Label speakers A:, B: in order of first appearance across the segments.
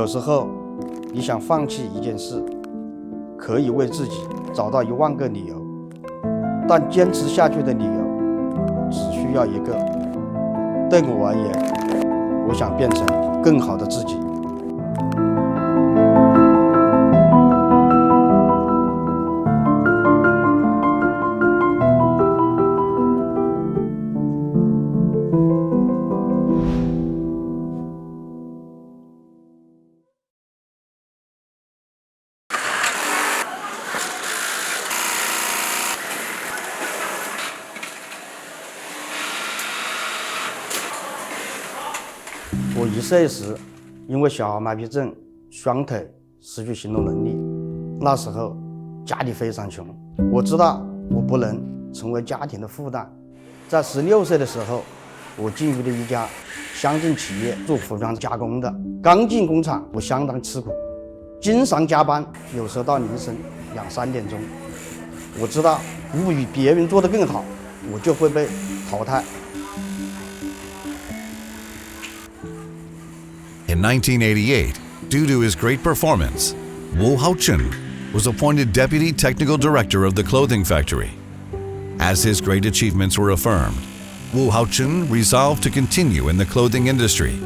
A: 有时候你想放弃一件事，可以为自己找到10000个理由，但坚持下去的理由只需要一个。对我而言，我想变成更好的自己。我1岁时，因为小儿麻痹症，双腿失去行动能力。那时候家里非常穷，我知道我不能成为家庭的负担。在16岁的时候，我进入了一家乡镇企业做服装加工的。刚进工厂，我相当吃苦，经常加班，有时候到凌晨2、3点钟。我知道不比别人做得更好，我就会被淘汰。
B: In 1988, due to his great performance, Wu Haochun was appointed Deputy Technical Director of the clothing factory. As his great achievements were affirmed, Wu Haochun resolved to continue in the clothing industry.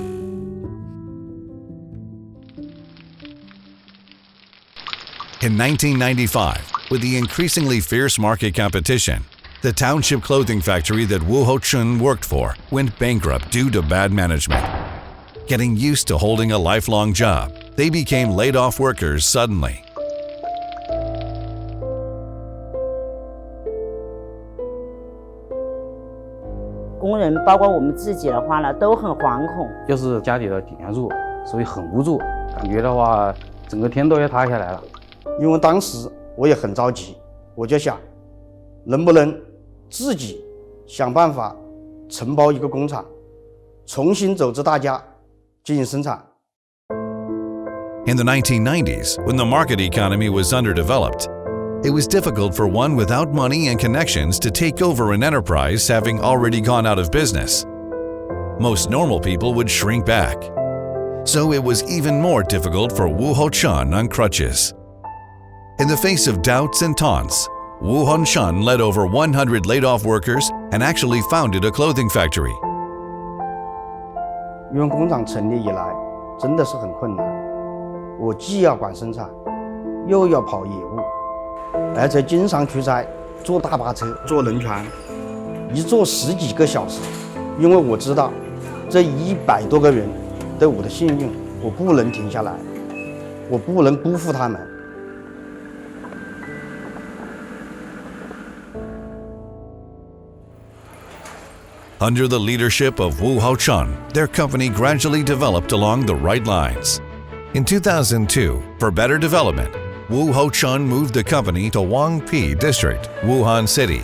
B: In 1995, with the increasingly fierce market competition, the township clothing factory that Wu Haochun worked for went bankrupt due to bad management. Getting used to holding a lifelong job, they became laid-off workers suddenly.
C: 工人包括我们自己的话呢，都很惶恐。
D: 就是家里的顶梁柱，所以很无助，感觉的话，整个天都要塌下来了。
A: 因为当时我也很着急，我就想，能不能自己想办法承包一个工厂，重新组织大家进行生产。
B: In the 1990s, when the market economy was underdeveloped, it was difficult for one without money and connections to take over an enterprise having already gone out of business. Most normal people would shrink back. So it was even more difficult for Wu Haochun on crutches. In the face of doubts and taunts, Wu Haochun led over 100 laid-off workers and actually founded a clothing factory.
A: 因为工厂成立以来真的是很困难，我既要管生产，又要跑业务，而且经常出差，坐大巴车，坐轮船，一坐10几个小时。因为我知道这100多个人对我的信任，我不能停下来，我不能辜负他们。
B: Under the leadership of Wu Haochun, their company gradually developed along the right lines. In 2002, for better development, Wu Haochun moved the company to Wangpi District, Wuhan City.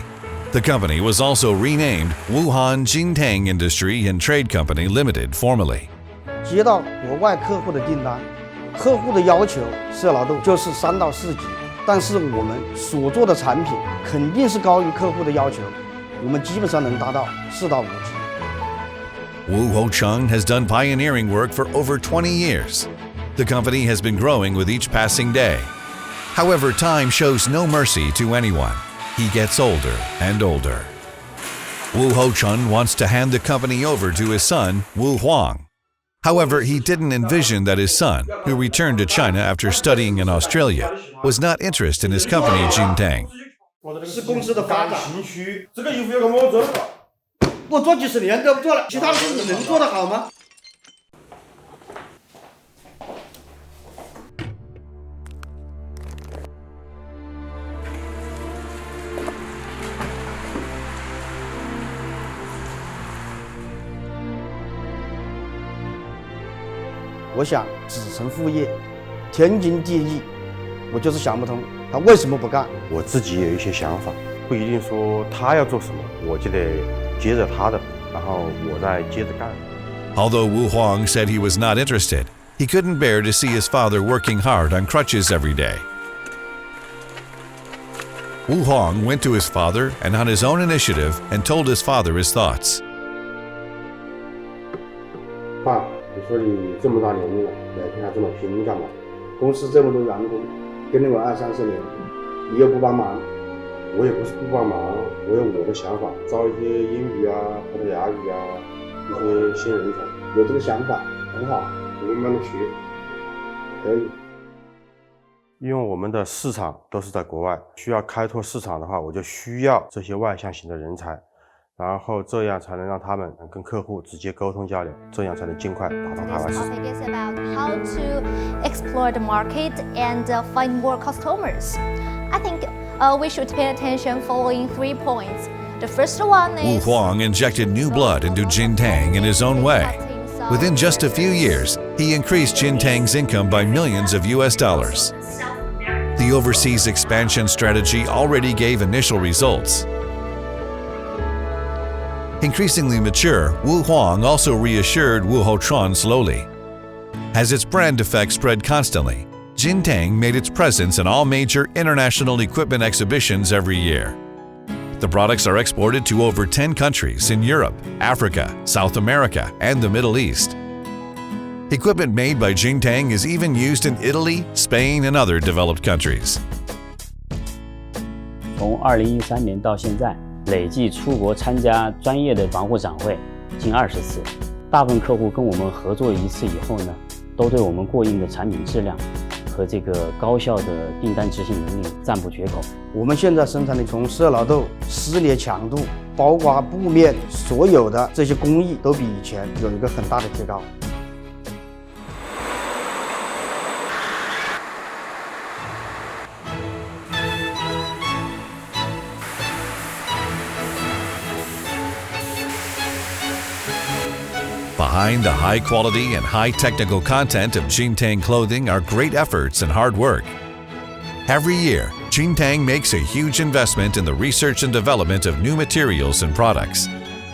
B: The company was also renamed Wuhan Jinteng Industry and Trade Company Limited formally.
A: 接到国外客户的订单，客户的要求摄劳动就是3到4级，但是我们所做的产品肯定是高于客户的要求。我们基本上能达到4到5级。
B: Wu Haochun has done pioneering work for over 20 years. The company has been growing with each passing day. However, time shows no mercy to anyone. He gets older and older. Wu Haochun wants to hand the company over to his son, Wu Huang. However, he didn't envision that his son, who returned to China after studying in Australia, was not interested in his company, Jinteng.
A: 是公司的发展。这个衣服要给我做，我做几10年都不做了，其他的事你能做得好吗？我想子承父业，天经地义，我就是想不通他为什么不干。
E: 我自己有一些想法，不一定说他要做什么，我就得接着他的，然后我再接着干。
B: Although Wu Huang said he was not interested, he couldn't bear to see his father working hard on crutches every day. Wu Huang went to his father and on his own initiative and told his father his thoughts.
A: 爸，
E: 你说你这么大年龄了，每天还这么拼干嘛？
A: 公司这么多员工，跟了我20-30年，你又不帮忙。
E: 我也不是不帮忙，我有我的想法，招一些英语啊、葡萄牙语啊一些新人才。
A: 有这个想法很好，
E: 慢慢的学，
A: 可以。
E: 因为我们的市场都是在国外，需要开拓市场的话，我就需要这些外向型的人才，然后这样才能让他们跟客户直接沟通交流，这样才能尽快打到台湾市场。
F: This topic is about how to explore the market and find more customers. I think we should pay attention following 3 points. The first one
B: Wu
F: is
B: Huang injected new blood into Jinteng in his own way. Within just a few years, he increased Jinteng's income by millions of US dollars. The overseas expansion strategy already gave initial results. Increasingly mature, Wu Huang also reassured Wu Hochuan slowly. As its brand effect spread constantly, Jinteng made its presence in all major international equipment exhibitions every year. The products are exported to over 10 countries in Europe, Africa, South America, and the Middle East. Equipment made by Jinteng is even used in Italy, Spain, and other developed countries.
G: 从2013年到现在，累计出国参加专业的防护展会近20次。大部分客户跟我们合作一次以后呢，都对我们过硬的产品质量和这个高效的订单执行能力赞不绝口。
A: 我们现在生产的从色老豆、撕裂强度、包括布面，所有的这些工艺都比以前有一个很大的提高。
B: Behind the high quality and high technical content of Jinteng clothing are great efforts and hard work. Every year, Jinteng makes a huge investment in the research and development of new materials and products.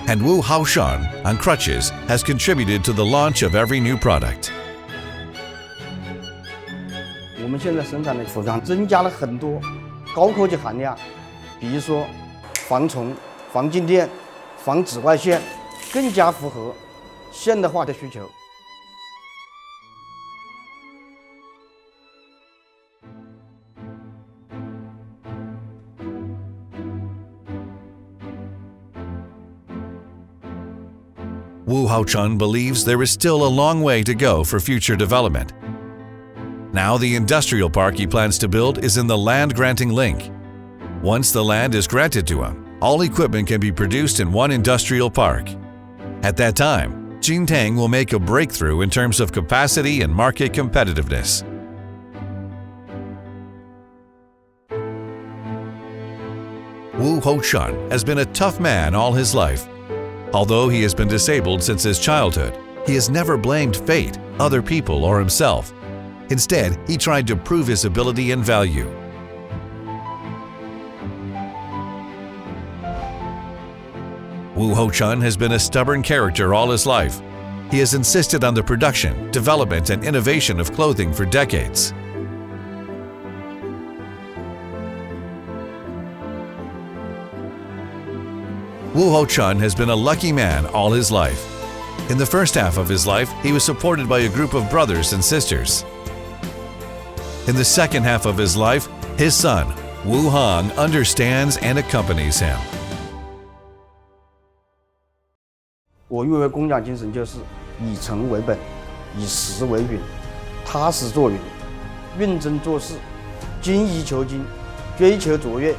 B: And Wu Haoshan, on crutches, has contributed to the launch of every new product.
A: 我们现在生产的服装增加了很多高科技含量，比如说防虫、防静电、防紫外线，更加符合现代化的需求。
B: Wu Haochun believes there is still a long way to go for future development. Now the industrial park he plans to build is in the land-granting link. Once the land is granted to him, all equipment can be produced in one industrial park. At that time, Jinteng will make a breakthrough in terms of capacity and market competitiveness. Wu Hochun has been a tough man all his life. Although he has been disabled since his childhood, he has never blamed fate, other people, or himself. Instead, he tried to prove his ability and value. Wu Hochun has been a stubborn character all his life. He has insisted on the production, development, and innovation of clothing for decades. Wu Hochun has been a lucky man all his life. In the first half of his life, he was supported by a group of brothers and sisters. In the second half of his life, his son, Wu Hong, understands and accompanies him.
A: 我誉为工匠精神就是以诚为本，以实为允，踏实做允，认真做事，精益求精，追求卓越。